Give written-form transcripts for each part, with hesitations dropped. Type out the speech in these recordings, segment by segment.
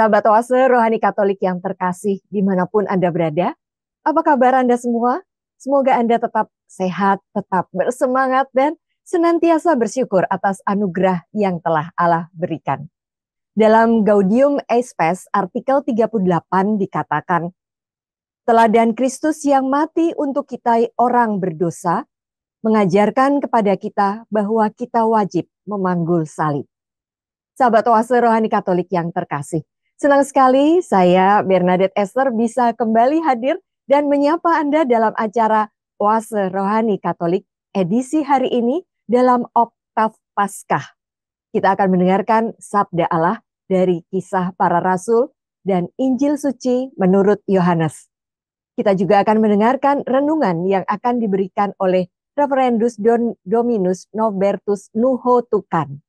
Sahabat Oase Rohani Katolik yang terkasih dimanapun Anda berada, apa kabar Anda semua? Semoga Anda tetap sehat, tetap bersemangat, dan senantiasa bersyukur atas anugerah yang telah Allah berikan. Dalam Gaudium et Spes artikel 38 dikatakan, teladan Kristus yang mati untuk kita orang berdosa, mengajarkan kepada kita bahwa kita wajib memanggul salib. Sahabat Oase Rohani Katolik yang terkasih, senang sekali saya Bernadette Esther bisa kembali hadir dan menyapa Anda dalam acara Oase Rohani Katolik edisi hari ini dalam Oktav Paskah. Kita akan mendengarkan Sabda Allah dari Kisah Para Rasul dan Injil Suci menurut Yohanes. Kita juga akan mendengarkan renungan yang akan diberikan oleh Reverendus Dominus Nobertus Nuho Tukan.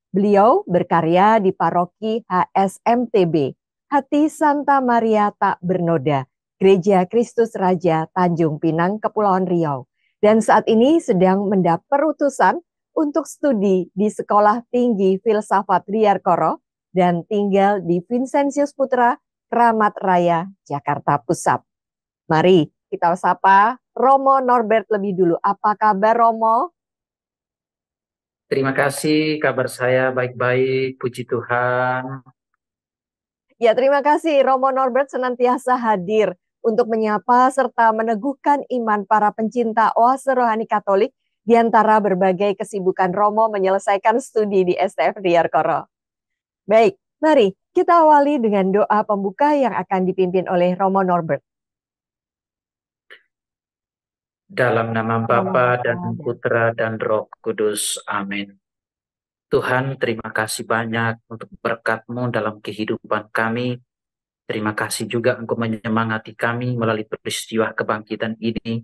Beliau berkarya di paroki HSMTB, Hati Santa Maria Tak Bernoda, Gereja Kristus Raja Tanjung Pinang, Kepulauan Riau. Dan saat ini sedang mendapat utusan untuk studi di Sekolah Tinggi Filsafat Riarkoro dan tinggal di Vincentius Putra, Kramat Raya, Jakarta Pusat. Mari kita sapa Romo Norbert lebih dulu. Apa kabar Romo? Terima kasih, kabar saya baik-baik, puji Tuhan. Ya, terima kasih Romo Norbert senantiasa hadir untuk menyapa serta meneguhkan iman para pencinta Oase Rohani Katolik di antara berbagai kesibukan Romo menyelesaikan studi di STF Riarkoro. Baik, mari kita awali dengan doa pembuka yang akan dipimpin oleh Romo Norbert. Dalam nama Bapa dan Putra dan Roh Kudus. Amin. Tuhan, terima kasih banyak untuk berkat-Mu dalam kehidupan kami. Terima kasih juga Engkau menyemangati kami melalui peristiwa kebangkitan ini.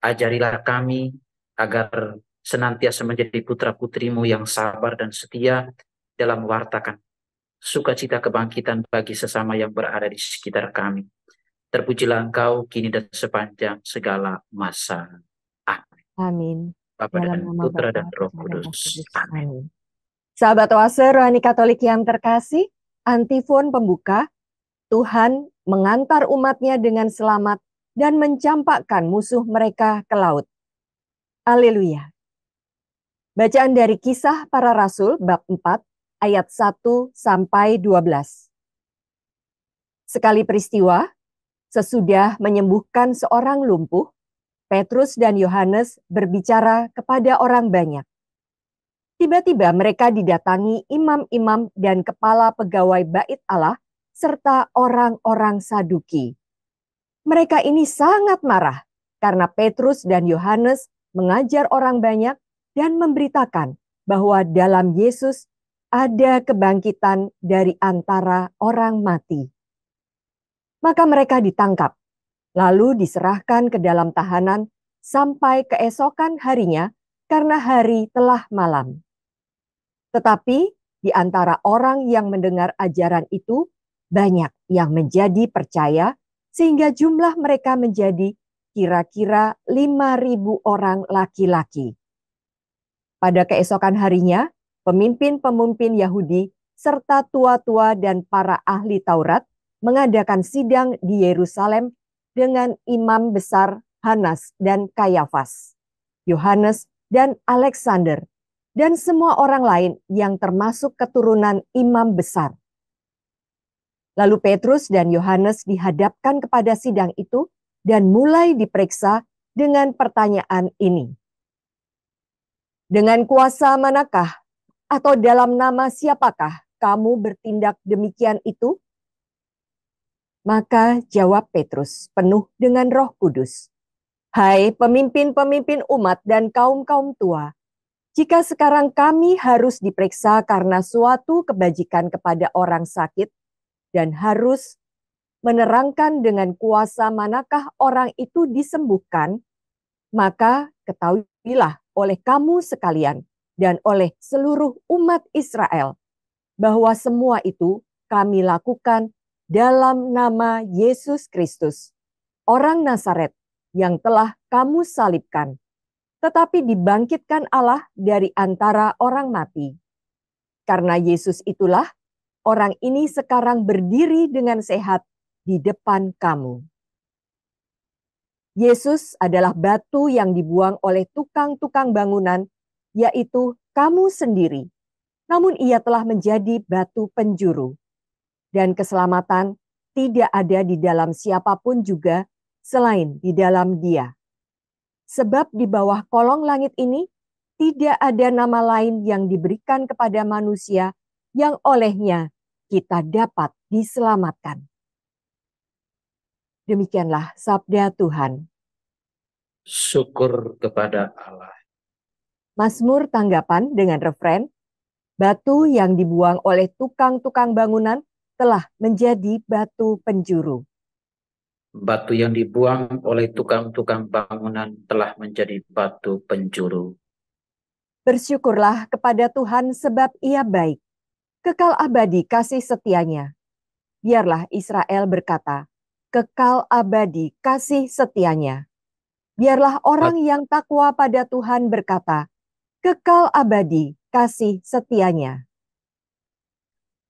Ajarilah kami agar senantiasa menjadi putra-putrimu yang sabar dan setia dalam mewartakan sukacita kebangkitan bagi sesama yang berada di sekitar kami. Terpujilah Engkau kini dan sepanjang segala masa. Amin. Amin. Bapa Dalam dan nama Putra Bapa, dan Roh Putra dan Roh Kudus. Kudus. Amin. Amin. Sahabat Oase Rohani Katolik yang terkasih, antifon pembuka, Tuhan mengantar umatnya dengan selamat dan mencampakkan musuh mereka ke laut. Haleluya. Bacaan dari Kisah Para Rasul bab 4 ayat 1 sampai 12. Sekali peristiwa, sesudah menyembuhkan seorang lumpuh, Petrus dan Yohanes berbicara kepada orang banyak. Tiba-tiba mereka didatangi imam-imam dan kepala pegawai bait Allah serta orang-orang Saduki. Mereka ini sangat marah karena Petrus dan Yohanes mengajar orang banyak dan memberitakan bahwa dalam Yesus ada kebangkitan dari antara orang mati. Maka mereka ditangkap, lalu diserahkan ke dalam tahanan sampai keesokan harinya karena hari telah malam. Tetapi di antara orang yang mendengar ajaran itu, banyak yang menjadi percaya, sehingga jumlah mereka menjadi kira-kira 5.000 orang laki-laki. Pada keesokan harinya, pemimpin-pemimpin Yahudi serta tua-tua dan para ahli Taurat mengadakan sidang di Yerusalem dengan imam besar Hanas dan Kayafas, Yohanes dan Alexander, dan semua orang lain yang termasuk keturunan imam besar. Lalu Petrus dan Yohanes dihadapkan kepada sidang itu dan mulai diperiksa dengan pertanyaan ini. Dengan kuasa manakah atau dalam nama siapakah kamu bertindak demikian itu? Maka jawab Petrus penuh dengan Roh Kudus. Hai pemimpin-pemimpin umat dan kaum-kaum tua, jika sekarang kami harus diperiksa karena suatu kebajikan kepada orang sakit dan harus menerangkan dengan kuasa manakah orang itu disembuhkan, maka ketahuilah oleh kamu sekalian dan oleh seluruh umat Israel bahwa semua itu kami lakukan dalam nama Yesus Kristus, orang Nazaret yang telah kamu salibkan, tetapi dibangkitkan Allah dari antara orang mati. Karena Yesus itulah orang ini sekarang berdiri dengan sehat di depan kamu. Yesus adalah batu yang dibuang oleh tukang-tukang bangunan, yaitu kamu sendiri. Namun ia telah menjadi batu penjuru. Dan keselamatan tidak ada di dalam siapapun juga selain di dalam Dia. Sebab di bawah kolong langit ini tidak ada nama lain yang diberikan kepada manusia yang olehnya kita dapat diselamatkan. Demikianlah sabda Tuhan. Syukur kepada Allah. Mazmur tanggapan dengan refren, batu yang dibuang oleh tukang-tukang bangunan telah menjadi batu penjuru. Batu yang dibuang oleh tukang-tukang bangunan telah menjadi batu penjuru. Bersyukurlah kepada Tuhan sebab Ia baik. Kekal abadi kasih setianya. Biarlah Israel berkata, kekal abadi kasih setianya. Biarlah orang yang takwa pada Tuhan berkata, kekal abadi kasih setianya.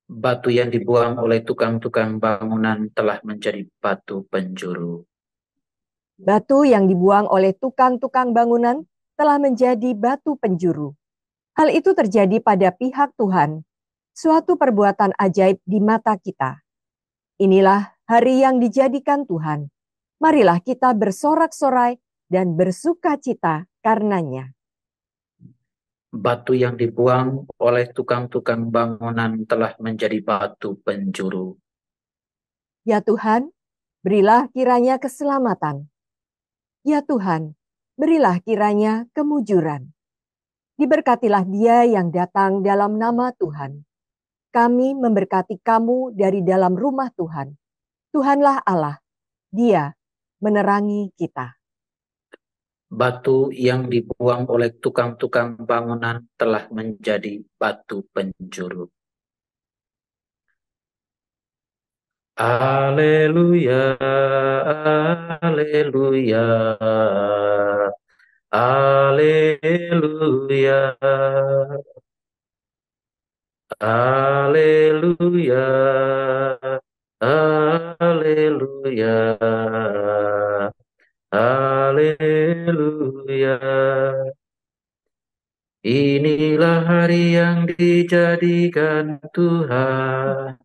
Batu yang dibuang oleh tukang-tukang bangunan telah menjadi batu penjuru. Batu yang dibuang oleh tukang-tukang bangunan telah menjadi batu penjuru. Hal itu terjadi pada pihak Tuhan, suatu perbuatan ajaib di mata kita. Inilah hari yang dijadikan Tuhan. Marilah kita bersorak-sorai dan bersuka-cita karenanya. Batu yang dibuang oleh tukang-tukang bangunan telah menjadi batu penjuru. Ya Tuhan, berilah kiranya keselamatan. Ya Tuhan, berilah kiranya kemujuran. Diberkatilah dia yang datang dalam nama Tuhan. Kami memberkati kamu dari dalam rumah Tuhan. Tuhanlah Allah, Dia menerangi kita. Batu yang dibuang oleh tukang-tukang bangunan telah menjadi batu penjuru. Haleluya, haleluya, haleluya, haleluya, haleluya, haleluya. Inilah hari yang dijadikan Tuhan.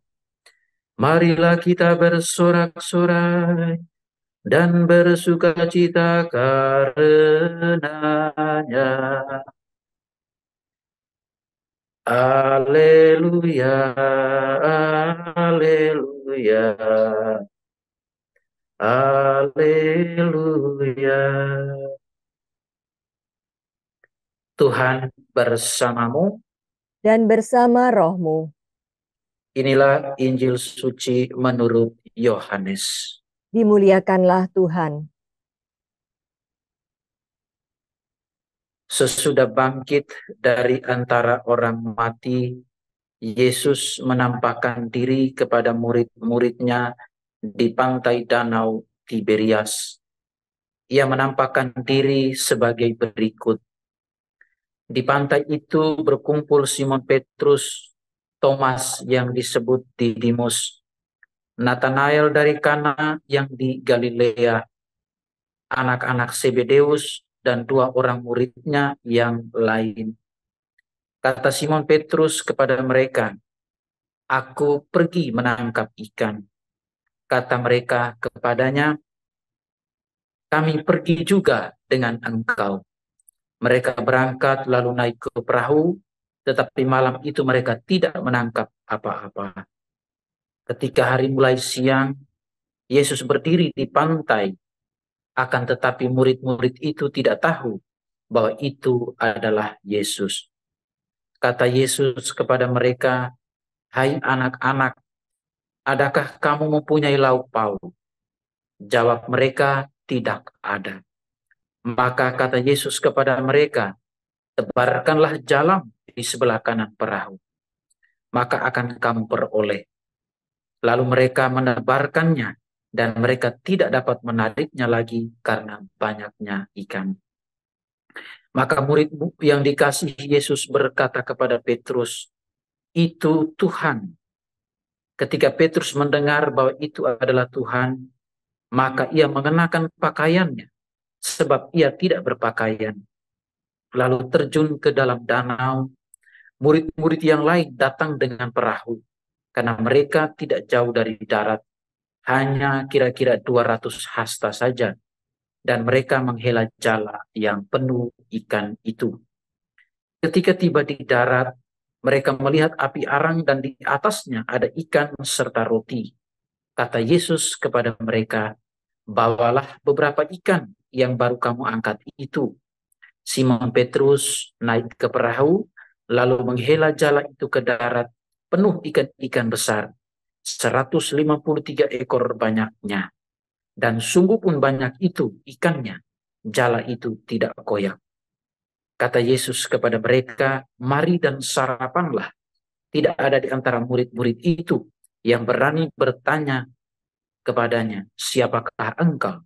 Marilah kita bersorak-sorai dan bersukacita karenanya. Haleluya, haleluya, haleluya. Tuhan bersamamu Dan bersama rohmu, Inilah Injil suci menurut Yohanes. dimuliakanlah Tuhan. Sesudah bangkit dari antara orang mati, Yesus menampakkan diri kepada murid-muridnya di pantai danau Tiberias. Ia menampakkan diri sebagai berikut. Di pantai itu berkumpul Simon Petrus, Thomas yang disebut Didimus, Nathanael dari Kana yang di Galilea, anak-anak Zebedeus, dan dua orang muridnya yang lain. Kata Simon Petrus kepada mereka, "Aku pergi menangkap ikan." Kata mereka kepadanya, "Kami pergi juga dengan engkau." Mereka berangkat lalu naik ke perahu, tetapi malam itu mereka tidak menangkap apa-apa. Ketika hari mulai siang, Yesus berdiri di pantai, akan tetapi murid-murid itu tidak tahu bahwa itu adalah Yesus. Kata Yesus kepada mereka, "Hai anak-anak, adakah kamu mempunyai lauk pauk?" Jawab mereka, "Tidak ada." Maka kata Yesus kepada mereka, "Tebarkanlah jalam di sebelah kanan perahu, maka akan kamu peroleh." Lalu mereka menebarkannya, dan mereka tidak dapat menariknya lagi karena banyaknya ikan. Maka murid yang dikasihi Yesus berkata kepada Petrus, "Itu Tuhan." Ketika Petrus mendengar bahwa itu adalah Tuhan, maka ia mengenakan pakaiannya, sebab ia tidak berpakaian. Lalu terjun ke dalam danau. Murid-murid yang lain datang dengan perahu, karena mereka tidak jauh dari darat, hanya kira-kira 200 hasta saja, dan mereka menghela jala yang penuh ikan itu. Ketika tiba di darat, mereka melihat api arang dan di atasnya ada ikan serta roti. Kata Yesus kepada mereka, "Bawalah beberapa ikan yang baru kamu angkat itu." Simon Petrus naik ke perahu, lalu menghela jala itu ke darat, penuh ikan-ikan besar, 153 ekor banyaknya. Dan sungguh pun banyak itu ikannya, jala itu tidak koyak. Kata Yesus kepada mereka, "Mari dan sarapanlah." Tidak ada di antara murid-murid itu yang berani bertanya kepadanya, "Siapakah engkau?"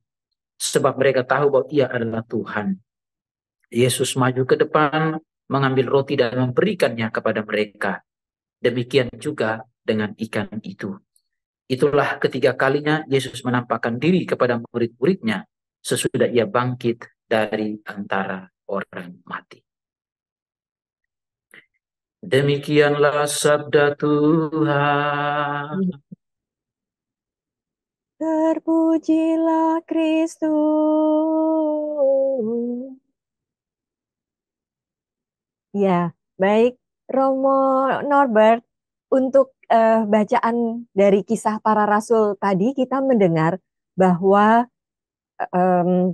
Sebab mereka tahu bahwa ia adalah Tuhan. Yesus maju ke depan, mengambil roti dan memberikannya kepada mereka. Demikian juga dengan ikan itu. Itulah ketiga kalinya Yesus menampakkan diri kepada murid-muridnya sesudah ia bangkit dari antara orang mati. Demikianlah sabda Tuhan. Terpujilah Kristus. Ya, baik Romo Norbert, untuk bacaan dari kisah para rasul tadi kita mendengar bahwa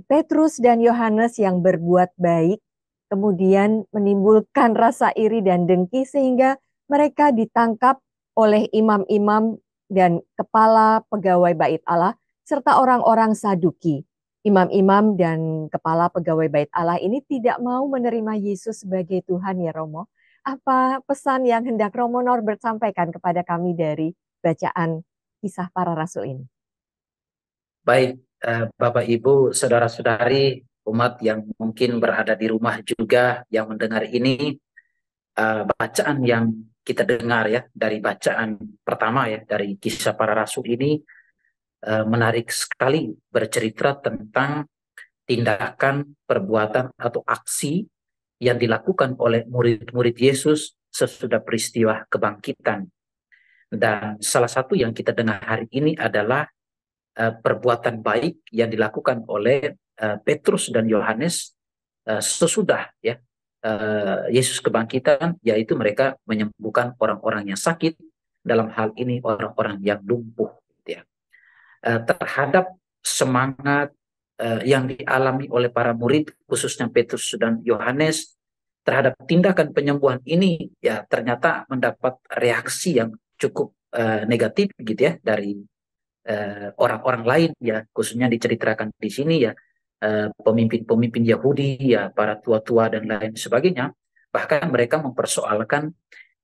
Petrus dan Yohanes yang berbuat baik kemudian menimbulkan rasa iri dan dengki sehingga mereka ditangkap oleh imam-imam dan kepala pegawai bait Allah serta orang-orang Saduki. Imam-imam dan kepala pegawai bait Allah ini tidak mau menerima Yesus sebagai Tuhan, ya Romo. Apa pesan yang hendak Romo Norbert sampaikan kepada kami dari bacaan kisah para rasul ini? Baik, Bapak Ibu, saudara-saudari, umat yang mungkin berada di rumah juga yang mendengar ini, bacaan yang kita dengar ya dari bacaan pertama ya dari kisah para rasul ini menarik sekali, bercerita tentang tindakan, perbuatan atau aksi yang dilakukan oleh murid-murid Yesus sesudah peristiwa kebangkitan. Dan salah satu yang kita dengar hari ini adalah perbuatan baik yang dilakukan oleh Petrus dan Yohanes sesudah ya Yesus kebangkitan, yaitu mereka menyembuhkan orang-orang yang sakit, dalam hal ini orang-orang yang lumpuh, gitu ya. Terhadap semangat yang dialami oleh para murid, khususnya Petrus dan Yohanes, terhadap tindakan penyembuhan ini, ya ternyata mendapat reaksi yang cukup negatif, gitu ya, dari orang-orang lain, ya khususnya diceritakan di sini ya pemimpin-pemimpin Yahudi, ya para tua-tua dan lain sebagainya. Bahkan mereka mempersoalkan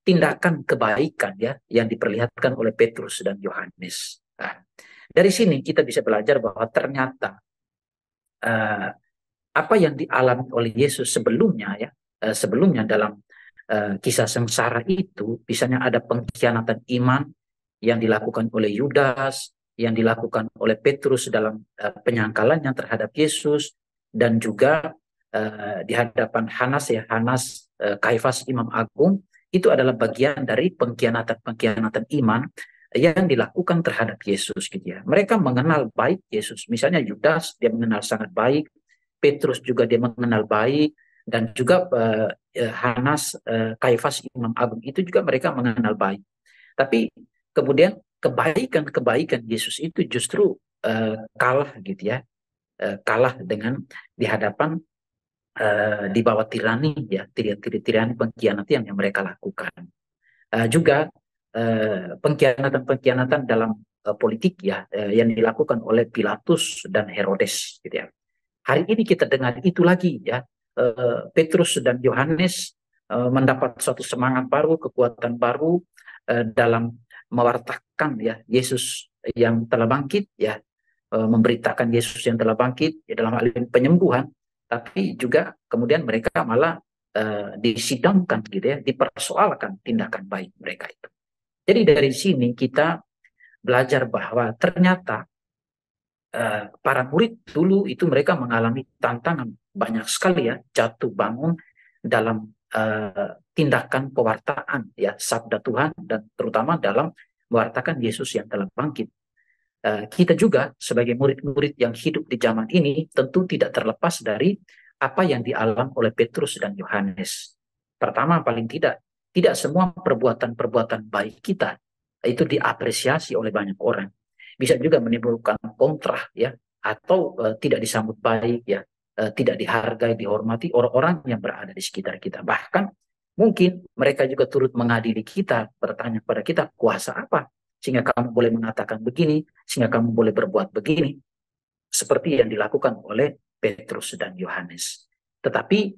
tindakan kebaikan ya yang diperlihatkan oleh Petrus dan Yohanes. Nah, dari sini kita bisa belajar bahwa ternyata apa yang dialami oleh Yesus sebelumnya ya, sebelumnya dalam kisah sengsara itu, misalnya ada pengkhianatan iman yang dilakukan oleh Yudas, yang dilakukan oleh Petrus dalam penyangkalannya terhadap Yesus, dan juga di hadapan Hanas, Kaifas Imam Agung, itu adalah bagian dari pengkhianatan iman yang dilakukan terhadap Yesus, gitu ya. Mereka mengenal baik Yesus. Misalnya Yudas, dia mengenal sangat baik. Petrus juga dia mengenal baik, dan juga Hanas, Kaifas Imam Agung itu juga mereka mengenal baik. Tapi kemudian kebaikan Yesus itu justru kalah, gitu ya, kalah dengan di hadapan di bawah tirani ya, tirani pengkhianatan yang mereka lakukan. Juga pengkhianatan dalam politik ya yang dilakukan oleh Pilatus dan Herodes, gitu ya. Hari ini kita dengar itu lagi ya, Petrus dan Yohanes mendapat suatu semangat baru, kekuatan baru dalam mewartakan ya Yesus yang telah bangkit ya, memberitakan Yesus yang telah bangkit ya, dalam hal ini penyembuhan, tapi juga kemudian mereka malah disidangkan, gitu ya, dipersoalkan tindakan baik mereka itu. Jadi dari sini kita belajar bahwa ternyata para murid dulu itu mereka mengalami tantangan banyak sekali ya, jatuh bangun dalam tindakan pewartaan ya sabda Tuhan, dan terutama dalam mewartakan Yesus yang telah bangkit. Kita juga sebagai murid-murid yang hidup di zaman ini tentu tidak terlepas dari apa yang dialami oleh Petrus dan Yohanes. Pertama, paling tidak semua perbuatan-perbuatan baik kita itu diapresiasi oleh banyak orang. Bisa juga menimbulkan kontra ya, atau tidak disambut baik ya, tidak dihargai, dihormati orang-orang yang berada di sekitar kita. Bahkan mungkin mereka juga turut mengadili kita, bertanya kepada kita, kuasa apa sehingga kamu boleh mengatakan begini, sehingga kamu boleh berbuat begini, seperti yang dilakukan oleh Petrus dan Yohanes. Tetapi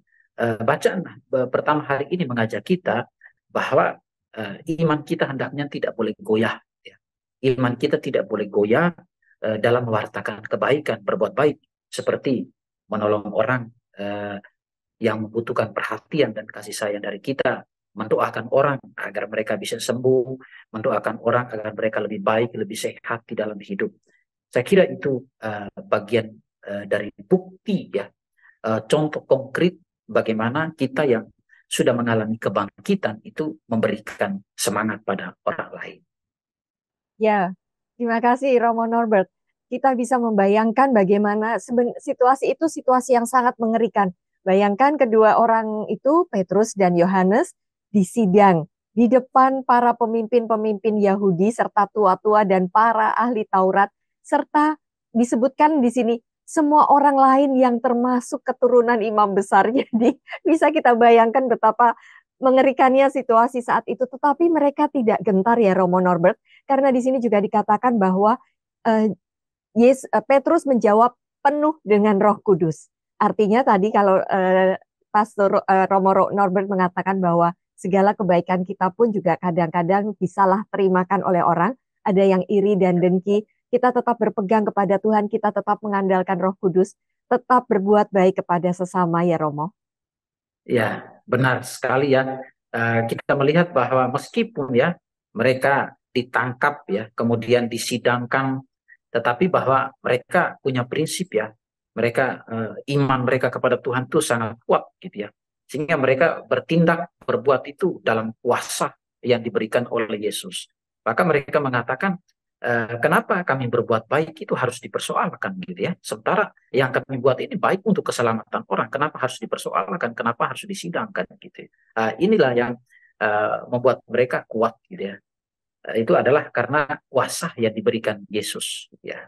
bacaan pertama hari ini mengajak kita bahwa iman kita hendaknya tidak boleh goyah. Ya. Iman kita tidak boleh goyah dalam mewartakan kebaikan, berbuat baik, seperti menolong orang yang membutuhkan perhatian dan kasih sayang dari kita, mendoakan orang agar mereka bisa sembuh, mendoakan orang agar mereka lebih baik, lebih sehat di dalam hidup. Saya kira itu bagian dari bukti ya, contoh konkret bagaimana kita yang sudah mengalami kebangkitan itu memberikan semangat pada orang lain. Ya, terima kasih Romo Norbert. Kita bisa membayangkan bagaimana situasi itu situasi yang sangat mengerikan. Bayangkan kedua orang itu, Petrus dan Yohanes, disidang di depan para pemimpin-pemimpin Yahudi serta tua-tua dan para ahli Taurat, serta disebutkan di sini semua orang lain yang termasuk keturunan imam besar. Jadi bisa kita bayangkan betapa mengerikannya situasi saat itu. Tetapi mereka tidak gentar ya Romo Norbert, karena di sini juga dikatakan bahwa Petrus menjawab penuh dengan Roh Kudus. Artinya tadi kalau Pastor Romo Norbert mengatakan bahwa segala kebaikan kita pun juga kadang-kadang disalah terimakan oleh orang. Ada yang iri dan dengki. Kita tetap berpegang kepada Tuhan, kita tetap mengandalkan Roh Kudus, tetap berbuat baik kepada sesama ya Romo. Ya, benar sekali ya. Kita melihat bahwa meskipun ya mereka ditangkap ya, kemudian disidangkan, tetapi bahwa mereka punya prinsip ya. Mereka iman mereka kepada Tuhan itu sangat kuat gitu ya. Sehingga mereka bertindak, berbuat itu dalam kuasa yang diberikan oleh Yesus. Maka mereka mengatakan, kenapa kami berbuat baik itu harus dipersoalkan gitu ya. Sementara yang kami buat ini baik untuk keselamatan orang, kenapa harus dipersoalkan, kenapa harus disidangkan gitu. Inilah yang membuat mereka kuat gitu ya. Itu adalah karena kuasa yang diberikan Yesus ya.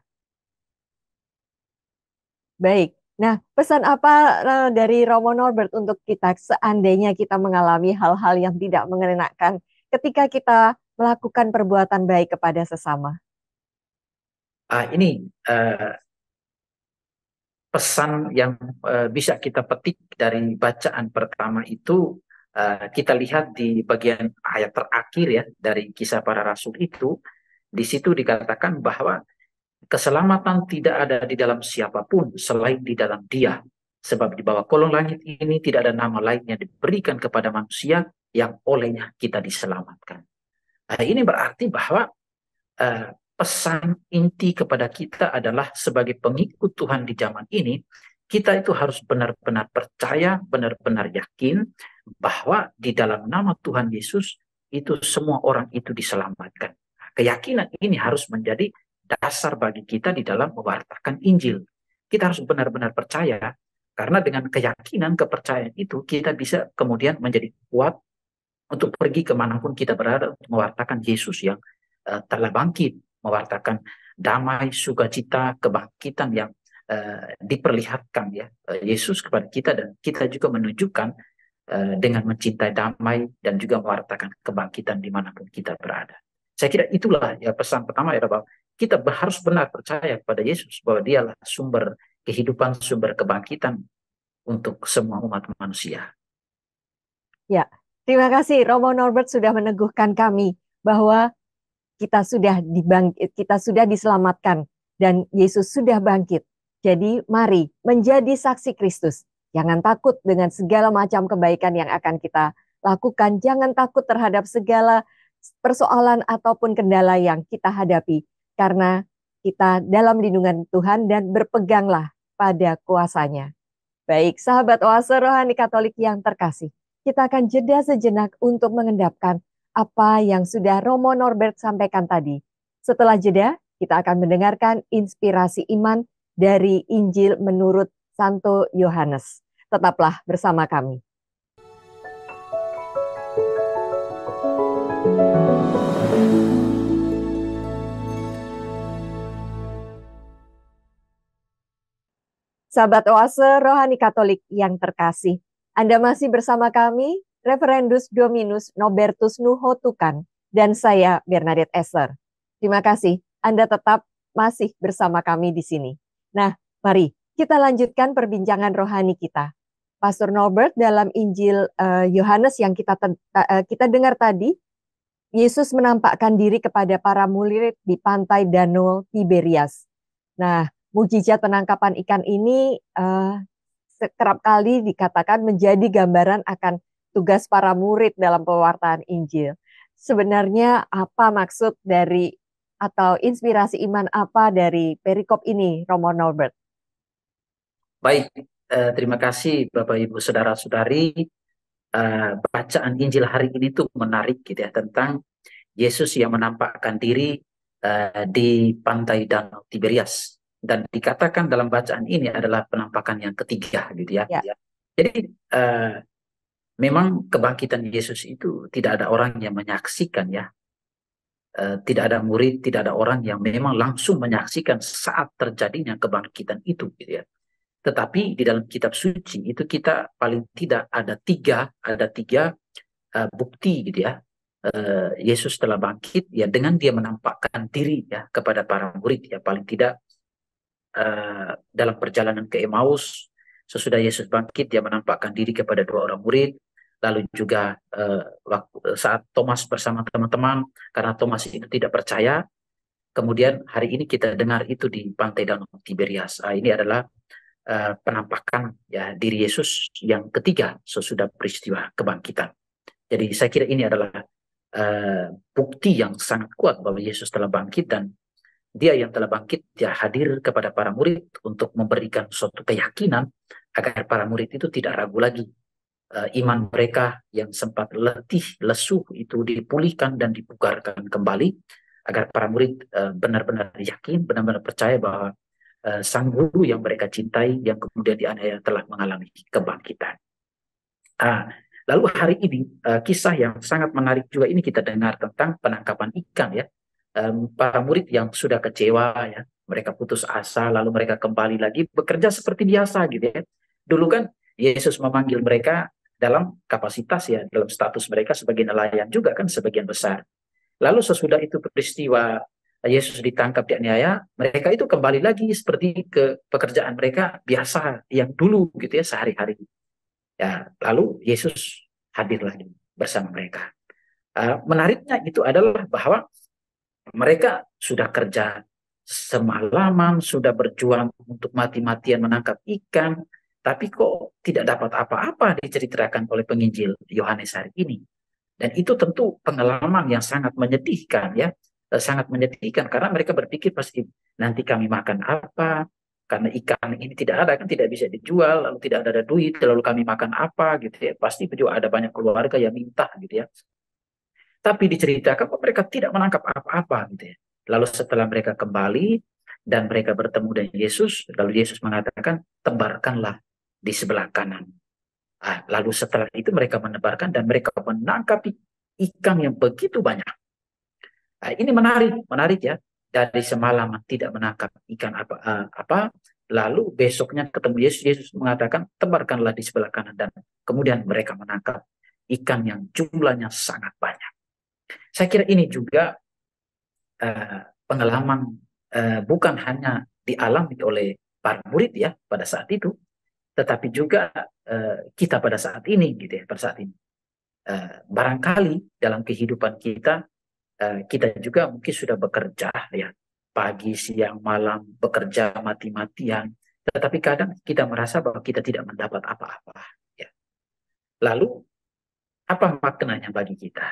Baik. Nah, pesan apa dari Romo Norbert untuk kita seandainya kita mengalami hal-hal yang tidak mengenakan ketika kita melakukan perbuatan baik kepada sesama? Ini pesan yang bisa kita petik dari bacaan pertama itu, kita lihat di bagian ayat terakhir ya dari Kisah Para Rasul itu. Di situ dikatakan bahwa keselamatan tidak ada di dalam siapapun selain di dalam Dia. Sebab di bawah kolong langit ini tidak ada nama lain yang diberikan kepada manusia yang olehnya kita diselamatkan. Ini berarti bahwa pesan inti kepada kita adalah sebagai pengikut Tuhan di zaman ini, kita itu harus benar-benar percaya, benar-benar yakin bahwa di dalam nama Tuhan Yesus itu semua orang itu diselamatkan. Keyakinan ini harus menjadi dasar bagi kita di dalam mewartakan Injil. Kita harus benar-benar percaya, karena dengan keyakinan, kepercayaan itu kita bisa kemudian menjadi kuat untuk pergi kemanapun kita berada untuk mewartakan Yesus yang telah bangkit, mewartakan damai, sukacita, kebangkitan yang diperlihatkan ya Yesus kepada kita, dan kita juga menunjukkan dengan mencintai damai dan juga mewartakan kebangkitan dimanapun kita berada. Saya kira itulah ya pesan pertama ya, bahwa kita harus benar percaya kepada Yesus bahwa Dialah sumber kehidupan, sumber kebangkitan untuk semua umat manusia. Ya, terima kasih Romo Norbert sudah meneguhkan kami bahwa kita sudah diselamatkan dan Yesus sudah bangkit. Jadi mari menjadi saksi Kristus. Jangan takut dengan segala macam kebaikan yang akan kita lakukan. Jangan takut terhadap segala persoalan ataupun kendala yang kita hadapi, karena kita dalam lindungan Tuhan dan berpeganglah pada kuasa-Nya. Baik, sahabat Oase Rohani Katolik yang terkasih, kita akan jeda sejenak untuk mengendapkan apa yang sudah Romo Norbert sampaikan tadi. Setelah jeda, kita akan mendengarkan inspirasi iman dari Injil menurut Santo Yohanes. Tetaplah bersama kami. Sahabat Oase Rohani Katolik yang terkasih, Anda masih bersama kami, Reverendus Dominus Nobertus Nuho Tukan, dan saya Bernadette Esser. Terima kasih, Anda tetap masih bersama kami di sini. Nah, mari kita lanjutkan perbincangan rohani kita. Pastor Norbert dalam Injil Yohanes yang kita dengar tadi, Yesus menampakkan diri kepada para murid di pantai Danau Tiberias. Nah, mukjizat penangkapan ikan ini kerap kali dikatakan menjadi gambaran akan tugas para murid dalam pewartaan Injil. Sebenarnya apa maksud dari atau inspirasi iman apa dari perikop ini, Romo Norbert? Baik, terima kasih Bapak Ibu Saudara-saudari. Bacaan Injil hari ini tuh menarik gitu ya, tentang Yesus yang menampakkan diri di pantai Danau Tiberias. Dan dikatakan dalam bacaan ini adalah penampakan yang ketiga gitu ya. Ya. Jadi memang kebangkitan Yesus itu tidak ada orang yang menyaksikan ya. Tidak ada murid, tidak ada orang yang memang langsung menyaksikan saat terjadinya kebangkitan itu gitu ya. Tetapi di dalam kitab suci itu kita paling tidak ada tiga bukti gitu ya. Yesus telah bangkit ya dengan dia menampakkan diri ya kepada para murid ya, paling tidak dalam perjalanan ke Emmaus sesudah Yesus bangkit dia menampakkan diri kepada dua orang murid, lalu juga saat Thomas bersama teman-teman karena Thomas itu tidak percaya. Kemudian hari ini kita dengar itu di pantai Danau Tiberias. Ini adalah penampakan ya diri Yesus yang ketiga sesudah peristiwa kebangkitan. Jadi saya kira ini adalah bukti yang sangat kuat bahwa Yesus telah bangkit, dan dia yang telah bangkit dia hadir kepada para murid untuk memberikan suatu keyakinan agar para murid itu tidak ragu lagi. Iman mereka yang sempat letih, lesu itu dipulihkan dan dibugarkan kembali agar para murid benar-benar yakin, benar-benar percaya bahwa sang guru yang mereka cintai yang kemudian dianiaya telah mengalami kebangkitan. Lalu hari ini kisah yang sangat menarik juga ini kita dengar tentang penangkapan ikan ya. Para murid yang sudah kecewa ya, mereka putus asa lalu mereka kembali lagi bekerja seperti biasa gitu ya. Dulu kan Yesus memanggil mereka dalam kapasitas ya, dalam status mereka sebagai nelayan juga kan sebagian besar. Lalu sesudah itu peristiwa Yesus ditangkap dianiaya, mereka itu kembali lagi seperti ke pekerjaan mereka biasa yang dulu gitu ya, sehari-hari. Ya, lalu Yesus hadir lagi bersama mereka. Menariknya itu adalah bahwa mereka sudah kerja semalaman, sudah berjuang untuk mati-matian menangkap ikan, tapi kok tidak dapat apa-apa diceritakan oleh penginjil Yohanes hari ini. Dan itu tentu pengalaman yang sangat menyedihkan ya. Sangat menyedihkan karena mereka berpikir pasti nanti kami makan apa, karena ikan ini tidak ada kan, tidak bisa dijual, lalu tidak ada duit, lalu kami makan apa gitu ya, pasti juga ada banyak keluarga yang minta gitu ya. Tapi diceritakan kok mereka tidak menangkap apa-apa gitu ya. Lalu setelah mereka kembali dan mereka bertemu dengan Yesus, lalu Yesus mengatakan tebarkanlah di sebelah kanan. Lalu setelah itu mereka menebarkan dan mereka menangkap ikan yang begitu banyak. Ini menarik ya. Dari semalam tidak menangkap ikan apa, lalu besoknya ketemu Yesus, Yesus mengatakan tebarkanlah di sebelah kanan, dan kemudian mereka menangkap ikan yang jumlahnya sangat banyak. Saya kira ini juga pengalaman bukan hanya dialami oleh para murid ya pada saat itu, tetapi juga kita pada saat ini gitu ya, pada saat ini. Barangkali dalam kehidupan kita, kita juga mungkin sudah bekerja ya, pagi, siang, malam, bekerja mati-matian, tetapi kadang kita merasa bahwa kita tidak mendapat apa-apa. Ya. Lalu, apa maknanya bagi kita?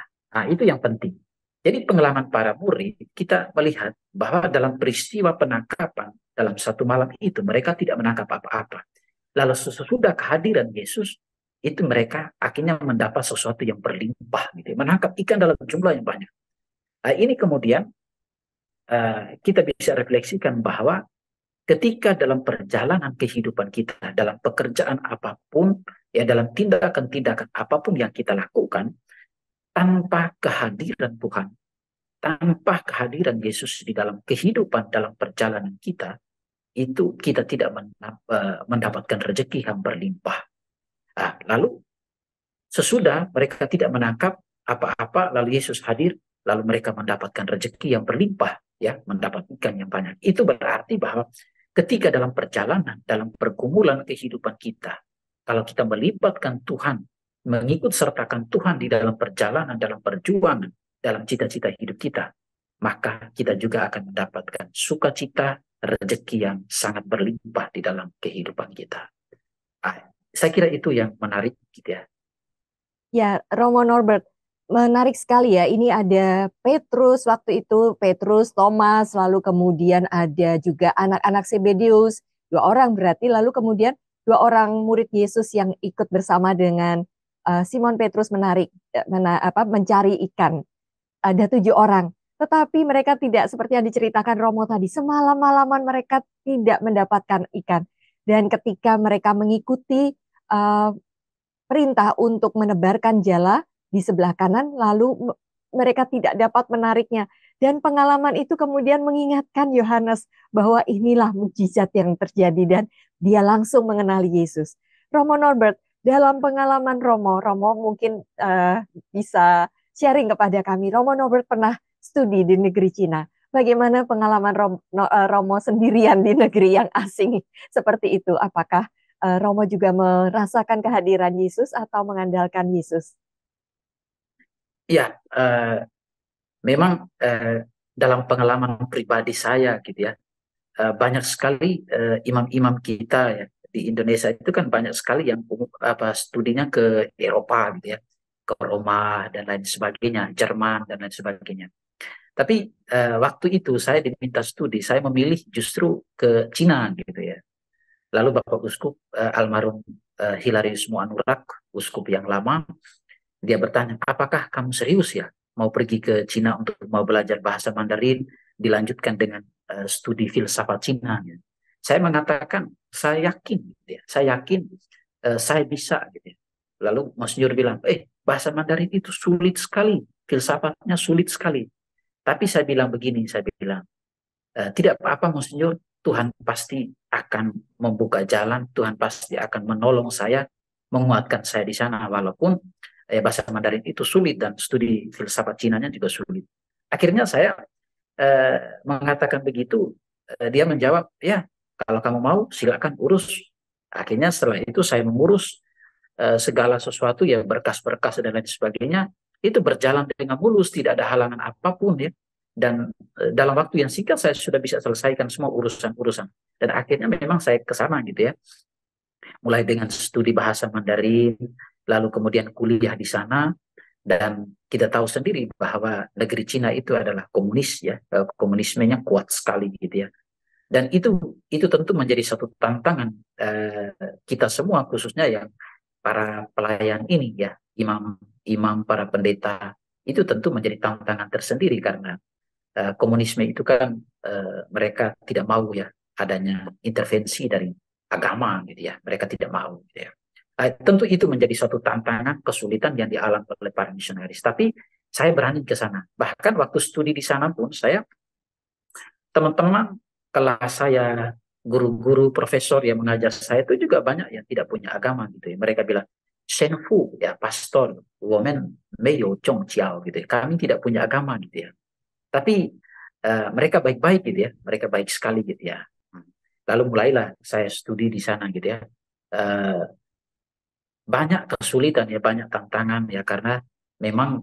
Itu yang penting. Jadi pengalaman para murid, kita melihat bahwa dalam peristiwa penangkapan, dalam satu malam itu, mereka tidak menangkap apa-apa. Lalu sesudah kehadiran Yesus, itu mereka akhirnya mendapat sesuatu yang berlimpah, gitu, menangkap ikan dalam jumlah yang banyak. Ini kemudian kita bisa refleksikan bahwa ketika dalam perjalanan kehidupan kita, dalam pekerjaan apapun, ya dalam tindakan-tindakan apapun yang kita lakukan, tanpa kehadiran Tuhan, tanpa kehadiran Yesus di dalam kehidupan, dalam perjalanan kita, itu kita tidak mendapatkan rezeki yang berlimpah. Lalu sesudah mereka tidak menangkap apa-apa, lalu Yesus hadir, lalu mereka mendapatkan rezeki yang berlimpah, ya, mendapat ikan yang banyak. Itu berarti bahwa ketika dalam perjalanan, dalam pergumulan kehidupan kita, kalau kita melibatkan Tuhan, mengikut sertakan Tuhan di dalam perjalanan, dalam perjuangan, dalam cita-cita hidup kita, maka kita juga akan mendapatkan sukacita, rezeki yang sangat berlimpah di dalam kehidupan kita. Saya kira itu yang menarik, gitu ya. Ya, Romo Norbert, menarik sekali ya. Ini ada Petrus waktu itu, Petrus, Thomas, lalu kemudian ada juga anak-anak Zebedeus, 2 orang berarti, lalu kemudian 2 orang murid Yesus yang ikut bersama dengan Simon Petrus mencari ikan. Ada 7 orang. Tetapi mereka tidak seperti yang diceritakan Romo tadi, semalam-malaman mereka tidak mendapatkan ikan. Dan ketika mereka mengikuti perintah untuk menebarkan jala di sebelah kanan, lalu mereka tidak dapat menariknya. Dan pengalaman itu kemudian mengingatkan Yohanes bahwa inilah mukjizat yang terjadi dan dia langsung mengenali Yesus. Romo Norbert, dalam pengalaman Romo mungkin bisa sharing kepada kami. Romo Norbert pernah studi di negeri Cina. Bagaimana pengalaman Romo sendirian di negeri yang asing seperti itu? Apakah Romo juga merasakan kehadiran Yesus atau mengandalkan Yesus? Ya, memang dalam pengalaman pribadi saya, gitu ya, banyak sekali imam-imam kita ya di Indonesia itu kan banyak sekali yang studinya ke Eropa, gitu ya, ke Roma dan lain sebagainya, Jerman dan lain sebagainya. Tapi waktu itu saya diminta studi, saya memilih justru ke Cina, gitu ya. Lalu Bapak Uskup almarhum Hilarius Muanurak, uskup yang lama, dia bertanya, apakah kamu serius ya mau pergi ke Cina untuk mau belajar bahasa Mandarin, dilanjutkan dengan studi filsafat Cina? Ya. Saya mengatakan, saya yakin, gitu ya. Saya yakin saya bisa. Gitu ya. Lalu Monsinyur bilang, bahasa Mandarin itu sulit sekali, filsafatnya sulit sekali. Tapi saya bilang begini, saya bilang, tidak apa-apa Monsinyur, Tuhan pasti akan membuka jalan, Tuhan pasti akan menolong saya, menguatkan saya di sana, walaupun bahasa Mandarin itu sulit dan studi filsafat Cinanya juga sulit. Akhirnya saya mengatakan begitu, dia menjawab, ya kalau kamu mau silakan urus. Akhirnya setelah itu saya mengurus segala sesuatu, ya berkas-berkas dan lain sebagainya, itu berjalan dengan mulus, tidak ada halangan apapun ya. Dan dalam waktu yang singkat saya sudah bisa selesaikan semua urusan-urusan. Dan akhirnya memang saya ke sana, gitu ya. Mulai dengan studi bahasa Mandarin, lalu kemudian kuliah di sana, dan kita tahu sendiri bahwa negeri Cina itu adalah komunis ya, komunismenya kuat sekali, gitu ya. Dan itu tentu menjadi satu tantangan kita semua, khususnya yang para pelayan ini ya, imam, para pendeta, itu tentu menjadi tantangan tersendiri karena komunisme itu kan mereka tidak mau ya adanya intervensi dari agama, gitu ya. Mereka tidak mau, gitu ya. Tentu itu menjadi suatu tantangan, kesulitan yang dialami oleh para misionaris. Tapi saya berani ke sana. Bahkan waktu studi di sana pun saya, teman-teman kelas saya, guru-guru, profesor yang mengajar saya itu juga banyak yang tidak punya agama, gitu ya. Mereka bilang, Shenfu ya pastor, women meyo chong jiao, gitu ya. Kami tidak punya agama, gitu ya. Tapi mereka baik-baik, gitu ya. Mereka baik sekali, gitu ya. Lalu mulailah saya studi di sana, gitu ya. Banyak kesulitan ya, banyak tantangan ya, karena memang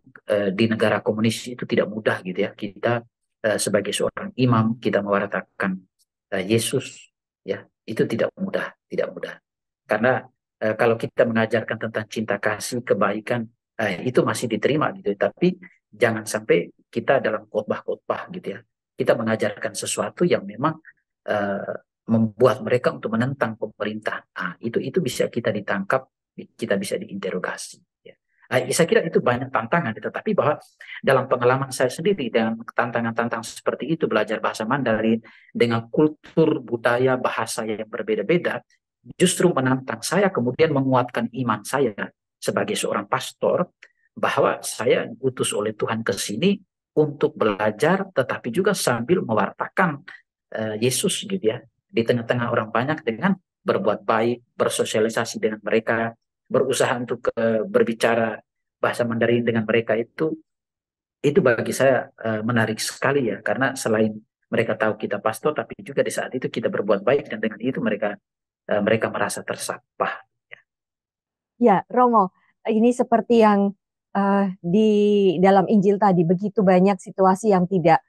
di negara komunis itu tidak mudah, gitu ya. Kita sebagai seorang imam, kita mewartakan Yesus ya, itu tidak mudah, tidak mudah. Karena kalau kita mengajarkan tentang cinta kasih, kebaikan, itu masih diterima, gitu. Tapi jangan sampai kita dalam khotbah-khotbah gitu ya, kita mengajarkan sesuatu yang memang uh, membuat mereka untuk menentang pemerintah. Itu bisa kita ditangkap, kita bisa diinterogasi. Ya. Saya kira itu banyak tantangan, tetapi bahwa dalam pengalaman saya sendiri dengan tantangan-tantangan seperti itu, belajar bahasa Mandarin dengan kultur, budaya, bahasa yang berbeda-beda, justru menantang saya, kemudian menguatkan iman saya sebagai seorang pastor, bahwa saya diutus oleh Tuhan ke sini untuk belajar, tetapi juga sambil mewartakan Yesus gitu ya, di tengah-tengah orang banyak dengan berbuat baik, bersosialisasi dengan mereka, berusaha untuk berbicara bahasa Mandarin dengan mereka. Itu bagi saya menarik sekali ya, karena selain mereka tahu kita pastor, tapi juga di saat itu kita berbuat baik, dan dengan itu mereka merasa tersapa. Ya, Romo, ini seperti yang di dalam Injil tadi, begitu banyak situasi yang tidak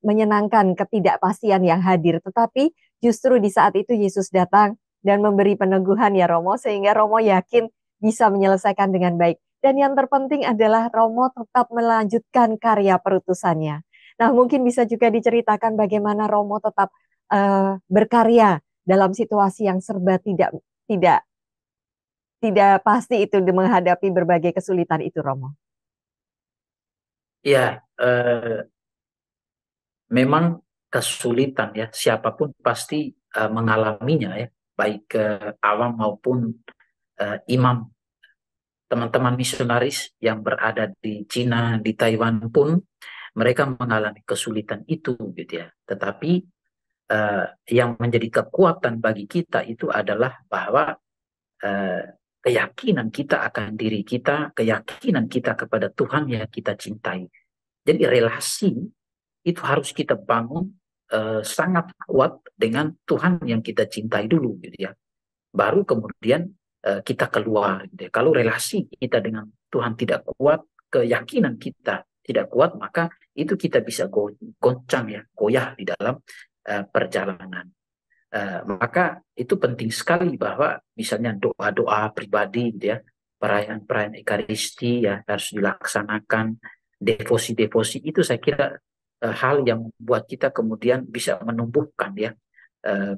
menyenangkan, ketidakpastian yang hadir. Tetapi justru di saat itu Yesus datang dan memberi peneguhan ya Romo, sehingga Romo yakin bisa menyelesaikan dengan baik. Dan yang terpenting adalah Romo tetap melanjutkan karya perutusannya. Nah, mungkin bisa juga diceritakan bagaimana Romo tetap berkarya dalam situasi yang serba tidak tidak tidak pasti itu menghadapi berbagai kesulitan itu, Romo. Ya, memang kesulitan ya, siapapun pasti mengalaminya ya, baik awam maupun imam. Teman-teman misionaris yang berada di Cina, di Taiwan pun mereka mengalami kesulitan itu gitu ya. Tetapi yang menjadi kekuatan bagi kita itu adalah bahwa eh, keyakinan kita akan diri kita, keyakinan kita kepada Tuhan yang kita cintai. Jadi relasi itu harus kita bangun sangat kuat dengan Tuhan yang kita cintai dulu gitu ya. Baru kemudian kita keluar gitu ya. Kalau relasi kita dengan Tuhan tidak kuat, keyakinan kita tidak kuat, maka itu kita bisa goncang ya, goyah di dalam perjalanan. Maka itu penting sekali bahwa misalnya doa-doa pribadi gitu ya, perayaan-perayaan Ekaristi ya harus dilaksanakan, devosi-devosi itu saya kira hal yang buat kita kemudian bisa menumbuhkan ya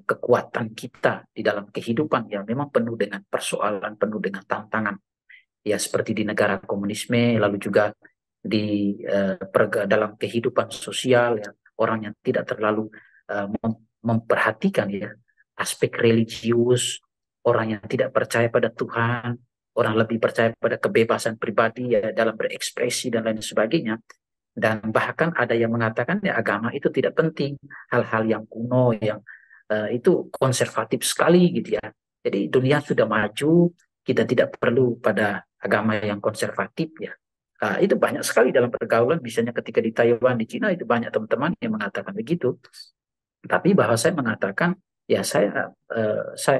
kekuatan kita di dalam kehidupan yang memang penuh dengan persoalan, penuh dengan tantangan. Ya seperti di negara komunisme, lalu juga di dalam kehidupan sosial ya, orang yang tidak terlalu memperhatikan ya aspek religius, orang yang tidak percaya pada Tuhan, orang lebih percaya pada kebebasan pribadi ya dalam berekspresi dan lain sebagainya. Dan bahkan ada yang mengatakan ya agama itu tidak penting, hal-hal yang kuno yang itu konservatif sekali gitu ya. Jadi dunia sudah maju, kita tidak perlu pada agama yang konservatif ya. Itu banyak sekali dalam pergaulan, misalnya ketika di Taiwan, di Cina itu banyak teman-teman yang mengatakan begitu. Tapi bahwa saya mengatakan, ya saya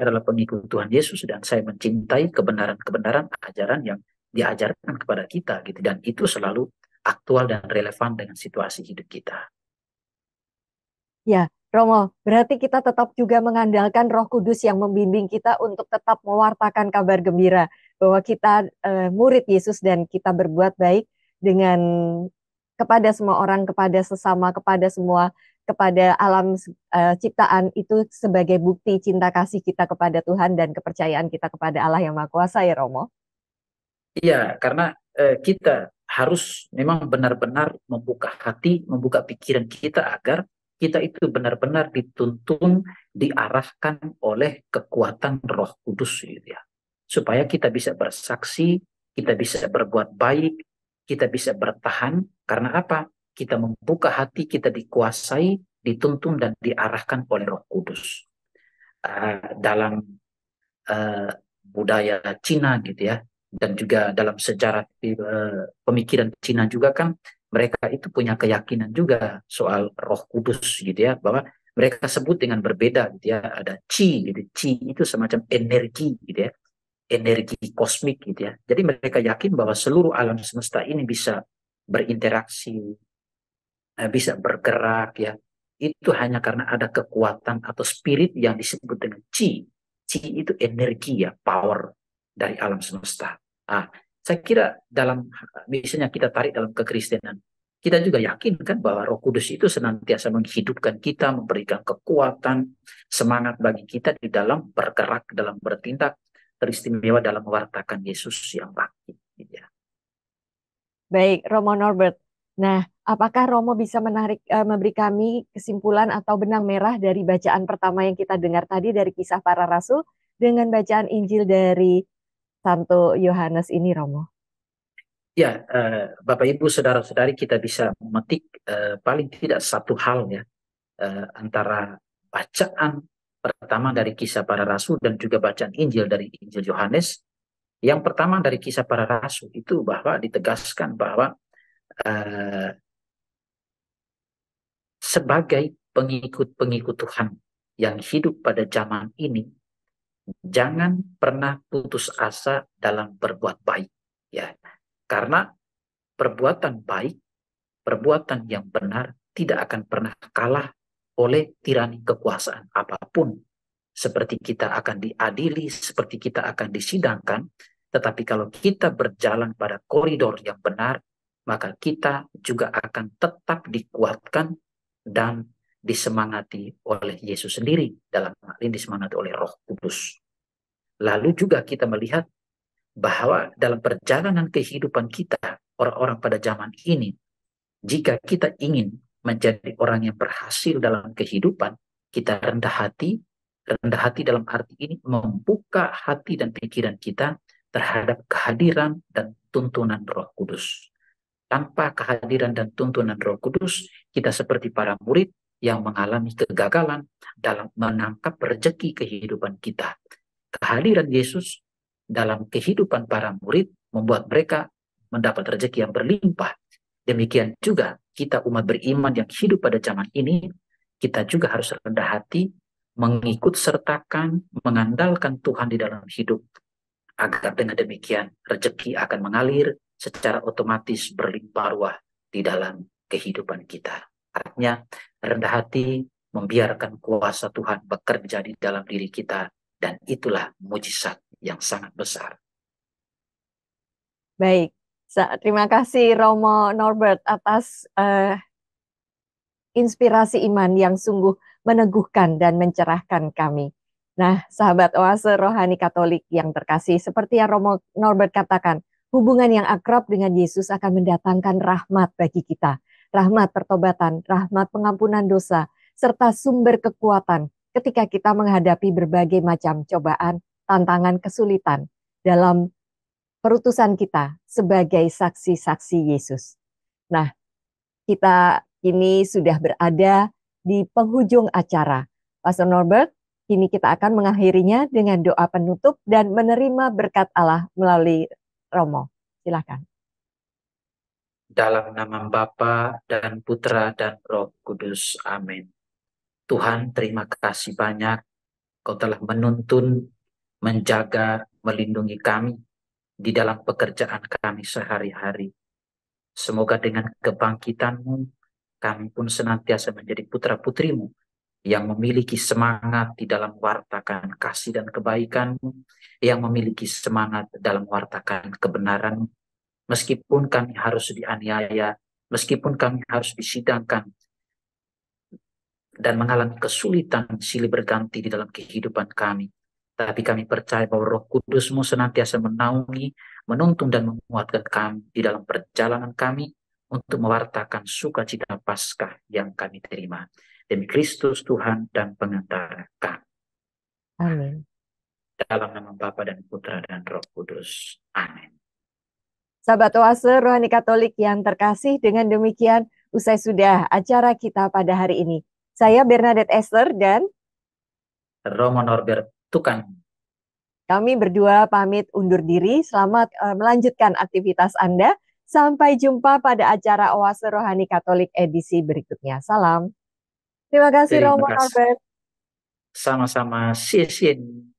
adalah pengikut Tuhan Yesus dan saya mencintai kebenaran-kebenaran ajaran yang diajarkan kepada kita gitu, dan itu selalu aktual dan relevan dengan situasi hidup kita. Ya, Romo, berarti kita tetap juga mengandalkan Roh Kudus yang membimbing kita untuk tetap mewartakan kabar gembira bahwa kita murid Yesus dan kita berbuat baik dengan kepada semua orang, kepada sesama, kepada semua, kepada alam ciptaan itu sebagai bukti cinta kasih kita kepada Tuhan dan kepercayaan kita kepada Allah yang Maha Kuasa ya Romo. Iya, karena kita harus memang benar-benar membuka hati, membuka pikiran kita agar kita itu benar-benar dituntun, diarahkan oleh kekuatan Roh Kudus gitu ya. Supaya kita bisa bersaksi, kita bisa berbuat baik, kita bisa bertahan. Karena apa? Kita membuka hati, kita dikuasai, dituntun dan diarahkan oleh Roh Kudus. Dalam budaya Cina gitu ya, dan juga dalam sejarah pemikiran Cina juga kan mereka itu punya keyakinan juga soal Roh Kudus gitu ya, bahwa mereka sebut dengan berbeda gitu ya, ada Qi gitu. Qi itu semacam energi gitu ya, energi kosmik gitu ya. Jadi mereka yakin bahwa seluruh alam semesta ini bisa berinteraksi, bisa bergerak ya. Itu hanya karena ada kekuatan atau spirit yang disebut dengan Qi. Qi itu energi ya, power dari alam semesta. Saya kira dalam misalnya kita tarik dalam kekristenan, kita juga yakin kan bahwa Roh Kudus itu senantiasa menghidupkan kita, memberikan kekuatan, semangat bagi kita di dalam bergerak, dalam bertindak, teristimewa dalam mewartakan Yesus yang bangkit. Ya. Baik, Romo Norbert. Nah, apakah Romo bisa memberi kami kesimpulan atau benang merah dari bacaan pertama yang kita dengar tadi dari Kisah Para Rasul dengan bacaan Injil dari Santo Yohanes ini, Romo? Ya, Bapak Ibu, saudara-saudari, kita bisa memetik paling tidak satu hal ya, antara bacaan pertama dari Kisah Para Rasul dan juga bacaan Injil dari Injil Yohanes. Yang pertama dari Kisah Para Rasul itu bahwa ditegaskan bahwa sebagai pengikut-pengikut Tuhan yang hidup pada zaman ini, jangan pernah putus asa dalam berbuat baik. Ya, karena perbuatan baik, perbuatan yang benar tidak akan pernah kalah oleh tirani kekuasaan apapun. Seperti kita akan diadili, seperti kita akan disidangkan, tetapi kalau kita berjalan pada koridor yang benar, maka kita juga akan tetap dikuatkan dan disemangati oleh Yesus sendiri, dalam hal ini disemangati oleh Roh Kudus. Lalu juga kita melihat bahwa dalam perjalanan kehidupan kita, orang-orang pada zaman ini, jika kita ingin menjadi orang yang berhasil dalam kehidupan, kita rendah hati dalam arti ini membuka hati dan pikiran kita terhadap kehadiran dan tuntunan Roh Kudus. Tanpa kehadiran dan tuntunan Roh Kudus, kita seperti para murid yang mengalami kegagalan dalam menangkap rezeki kehidupan kita. Kehadiran Yesus dalam kehidupan para murid membuat mereka mendapat rezeki yang berlimpah. Demikian juga kita umat beriman yang hidup pada zaman ini, kita juga harus rendah hati, mengikut sertakan, mengandalkan Tuhan di dalam hidup, agar dengan demikian rezeki akan mengalir secara otomatis berlimpah ruah di dalam kehidupan kita. Artinya rendah hati, membiarkan kuasa Tuhan bekerja di dalam diri kita, dan itulah mujizat yang sangat besar. Baik, terima kasih Romo Norbert atas inspirasi iman yang sungguh meneguhkan dan mencerahkan kami. Nah, sahabat Oase Rohani Katolik yang terkasih, seperti yang Romo Norbert katakan, hubungan yang akrab dengan Yesus akan mendatangkan rahmat bagi kita. Rahmat pertobatan, rahmat pengampunan dosa, serta sumber kekuatan ketika kita menghadapi berbagai macam cobaan, tantangan, kesulitan dalam perutusan kita sebagai saksi-saksi Yesus. Nah, kita kini sudah berada di penghujung acara. Pastor Norbert, kini kita akan mengakhirinya dengan doa penutup dan menerima berkat Allah melalui Romo. Silakan. Dalam nama Bapa dan Putra dan Roh Kudus. Amin. Tuhan, terima kasih banyak. Kau telah menuntun, menjaga, melindungi kami di dalam pekerjaan kami sehari-hari. Semoga dengan kebangkitan-Mu, kami pun senantiasa menjadi putra-putrimu yang memiliki semangat di dalam wartakan kasih dan kebaikan-Mu, yang memiliki semangat dalam wartakan kebenaran, meskipun kami harus dianiaya, meskipun kami harus disidangkan, dan mengalami kesulitan silih berganti di dalam kehidupan kami. Tapi kami percaya bahwa Roh Kudus-Mu senantiasa menaungi, menuntun dan menguatkan kami di dalam perjalanan kami untuk mewartakan sukacita Paskah yang kami terima. Demi Kristus Tuhan dan pengantara kami. Amin. Dalam nama Bapa dan Putra dan Roh Kudus. Amin. Sahabat Oase Rohani Katolik yang terkasih, dengan demikian usai sudah acara kita pada hari ini. Saya Bernadette Esther dan Romo Norbert Tukan. Kami berdua pamit undur diri. Selamat melanjutkan aktivitas Anda. Sampai jumpa pada acara Oase Rohani Katolik edisi berikutnya. Salam. Terima kasih Romo Norbert. Sama-sama. See you.